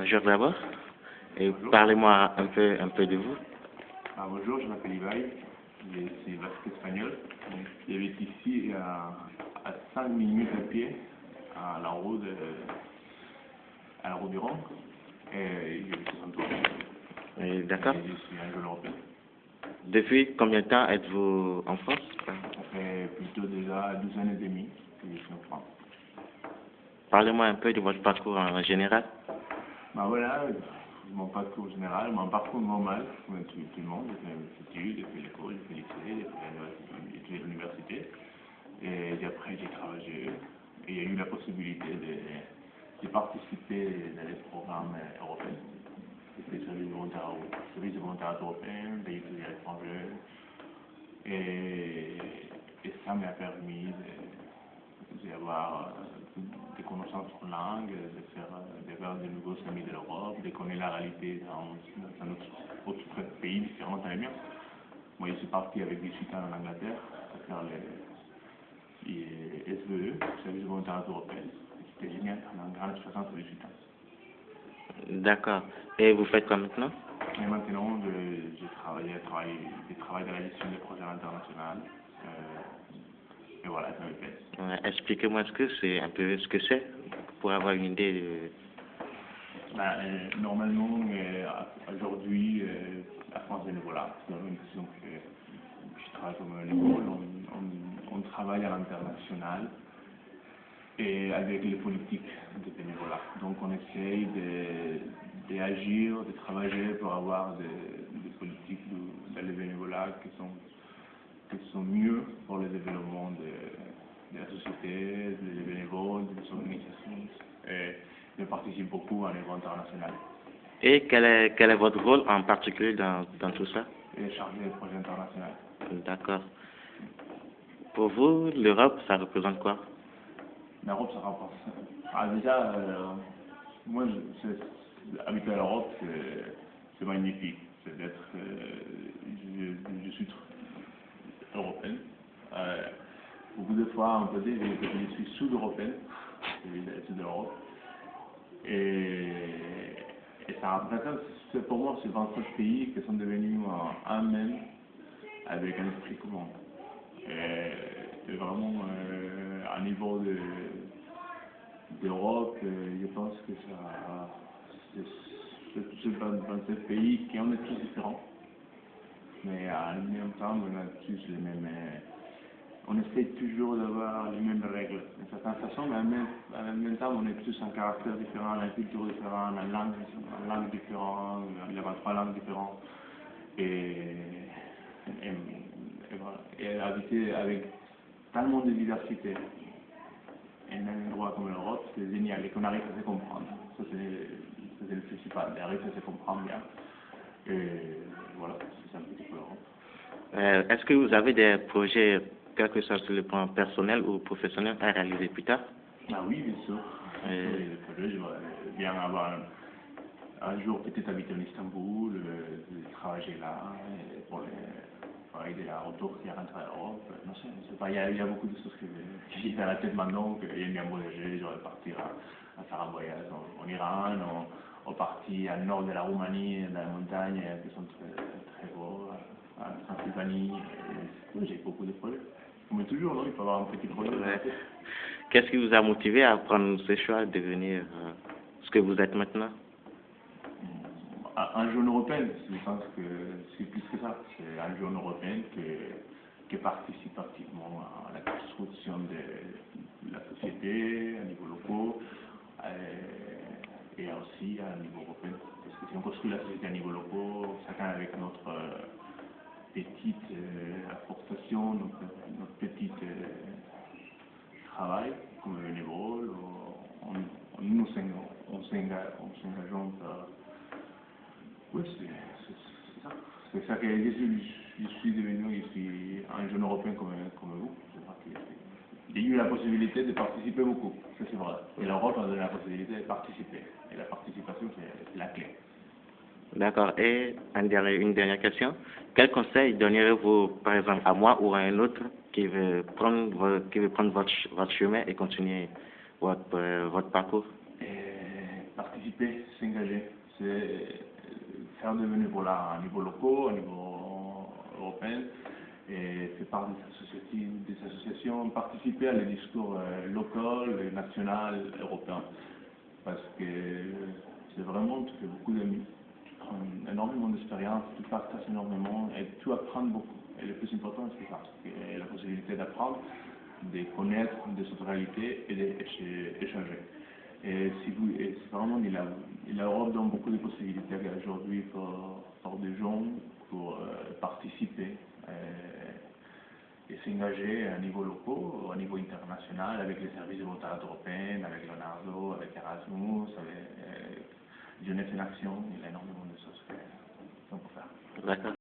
Bonjour d'abord. Et Bonjour. parlez-moi un peu de vous. Bonjour, je m'appelle Ibai, je suis basque espagnol. J'habite ici à 5 minutes à pied à la route du Rhône. Et je suis en D'accord. Je suis un jeune européen. Depuis combien de temps êtes-vous en France? Ça fait plutôt déjà 12 ans et demi que je suis en France. Parlez-moi un peu de votre parcours en général. Voilà, mon parcours général, mon parcours normal, comme tout le monde. J'ai fait mes études, j'ai fait l'école, j'ai fait lycée, j'ai fait l'université. Et après, j'ai travaillé. Et il y a eu la possibilité de participer dans les programmes européens. J'ai fait service de volontariat européen, des étudiants étrangers. Et ça m'a permis d'avoir des connaissances en langue, de faire de nouveaux amis de l'Europe, de connaître la réalité dans d'autres pays différents à la mienne. Moi, je suis parti avec 18 ans en Angleterre pour faire les SVE, Service de volontariat européen. C'était génial, pendant une grande expérience de 18 ans. D'accord. Et vous faites quoi maintenant? Et maintenant, je travaille dans la gestion des projets internationaux. Et voilà, ça me plaît. Expliquez-moi ce que c'est pour avoir une idée de... Normalement, aujourd'hui, la France bénévolat, c'est une question que je travaille comme bénévole, on travaille à l'international et avec les politiques de bénévolat. Donc on essaye d'agir, de travailler pour avoir des politiques dans le bénévolat qui sont mieux pour le développement de la société, des bénévoles, des organisations. Et je participe beaucoup à l'événement international. Et quel est votre rôle en particulier dans tout ça? Et chargé des projets internationaux. D'accord. Pour vous, l'Europe, ça représente quoi? L'Europe, ça rapporte. Déjà, moi, habiter à l'Europe, c'est magnifique. C'est d'être. Je suis européen. Beaucoup de fois, on peut dire que je suis sud-européen, c'est de l'Europe. Et ça représente, pour moi, c'est 27 pays qui sont devenus un même, avec un esprit commun. Et vraiment, à niveau d'Europe, je pense que c'est 27 pays qui en est tous différents. Mais en même temps, on a tous les mêmes. On essaie toujours d'avoir les mêmes règles, d'une certaine façon, mais en même temps, on est tous un caractère différent, une culture différente, une langue différente, il y a 3 langues différentes. Et voilà. Et habiter avec tellement de diversité et un endroit comme l'Europe, c'est génial et qu'on arrive à se comprendre. Ça, c'est le principal, on arrive à se comprendre bien. Et voilà, c'est un petit peu l'Europe. Est-ce que vous avez des projets, quel que soit sur le plan personnel ou professionnel, à réaliser plus tard? Oui, bien sûr. J'aimerais bien avoir un jour peut-être habiter en Istanbul, travailler là, pour aider à retour qui rentre à l'Europe. Non, je sais pas, il y a beaucoup de choses qui viennent à la tête maintenant, que j'aime bien voyager, j'aurais partir à faire un voyage en Iran, ou partir au nord de la Roumanie, dans les montagnes qui sont très, très beaux, en Transylvanie. Oui, j'ai beaucoup de projets. Comme toujours, non, il faut avoir un petit projet. Qu'est-ce qui vous a motivé à prendre ce choix de devenir ce que vous êtes maintenant? Un jeune européen, je pense que c'est plus que ça. C'est un jeune européen qui participe activement à la construction de la société, à niveau local, et aussi à niveau européen. Parce que si on construit la société à niveau local, chacun avec notre petite apportation, notre petit travail comme bénévole, on s'engageons. Oui, c'est ça. C'est ça que je suis devenu ici un jeune européen comme vous. J'ai eu la possibilité de participer beaucoup, ça c'est vrai. Et l'Europe a donné la possibilité de participer. Et la participation, c'est la clé. D'accord. Et une dernière question. Quel conseil donneriez-vous, par exemple, à moi ou à un autre qui veut prendre votre chemin et continuer votre parcours? Participer participer, s'engager, c'est faire du bénévolat à niveau local, à niveau européen, et faire part des associations, participer à les discours locaux, nationaux, européens. Parce que c'est vraiment, tu fais beaucoup d'amis, tu prends énormément d'expérience, tu partages énormément et tu apprends beaucoup. Et le plus important, c'est ça, c'est la possibilité d'apprendre, de connaître des autres réalités et d'échanger. Et vraiment, l'Europe donne beaucoup de possibilités aujourd'hui pour des gens pour participer et s'engager à niveau local, au niveau international, avec les services de volontariat européens, avec Leonardo, avec Erasmus, avec Jeunesse en Action. Il y a énormément de choses qu'on peut faire. D'accord.